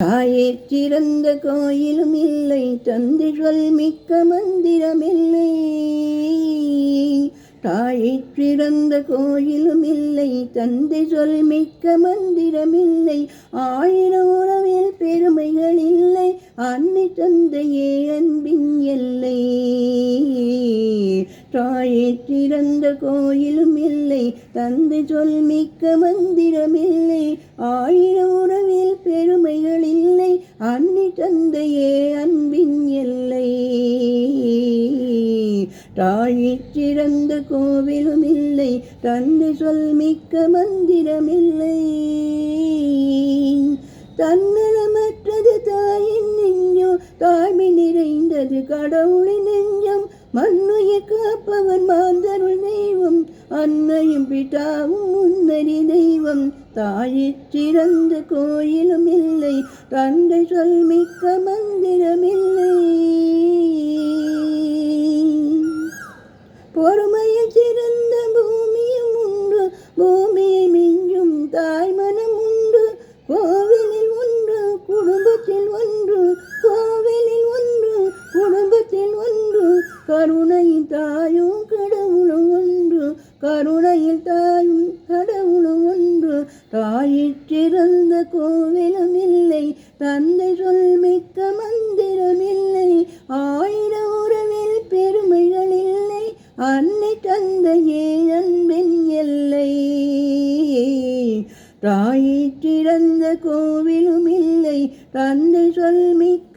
தாயிற் சிறந்த கோயிலும் இல்லை, தந்தை சொல் மிக்க மந்திரமில்லை. தாயிற் சிறந்த கோயிலும் இல்லை, தந்தை சொல் மிக்க மந்திரமில்லை. ஆயிரம் உறவில் பெருமைகள் இல்லை, அன்னை தந்தையே அன்பின் எல்லை. தாயிற் சிறந்த கோயிலும் இல்லை, தந்தை சொல் மிக்க மந்திரமில்லை. ஆயிரம் உறவில் பெருமைகள் இல்லை, அன்னை தந்தையே அன்பின் எல்லை. தாயிற் சிறந்த கோவிலும் இல்லை, தந்தை சொல் மிக்க மந்திரமில்லை. தன்னலமற்றது தாயின் நெஞ்சம், தாய்மை நிறைந்தது கடவுளின் நெஞ்சம். மண்ணுயிர் காப்பவன் மாந்தருள் தெய்வம், அன்னையும் பிதாவும் முன்னறி தெய்வம். தாயிற் சிறந்த கோயிலும் இல்லை, தந்தை சொல் மிக்க மந்திரமில்லை. பொறுமையில் சிறந்த பூமியும் உண்டு, பூமியை மிஞ்சும் தாய் மனம் உண்டு. கோவிலில் ஒன்று, குடும்பத்தில் ஒன்று, கோவிலில் ஒன்று, குடும்பத்தில் ஒன்று. கருணையின் தாயும் கடவுளும் ஒன்று, கருணையில் தாயும் கடவுளும் ஒன்று. தாயிற் சிறந்த கோவிலும் இல்லை, தந்தை சொல் மிக்க மந்திரமில்லை. ஆயிரம் உறவில் பெருமைகள் இல்லை, அன்னை தந்தையே அன்பின் எல்லை. தாயிற் சிறந்த கோவிலும் இல்லை, தந்தை சொல் மிக்க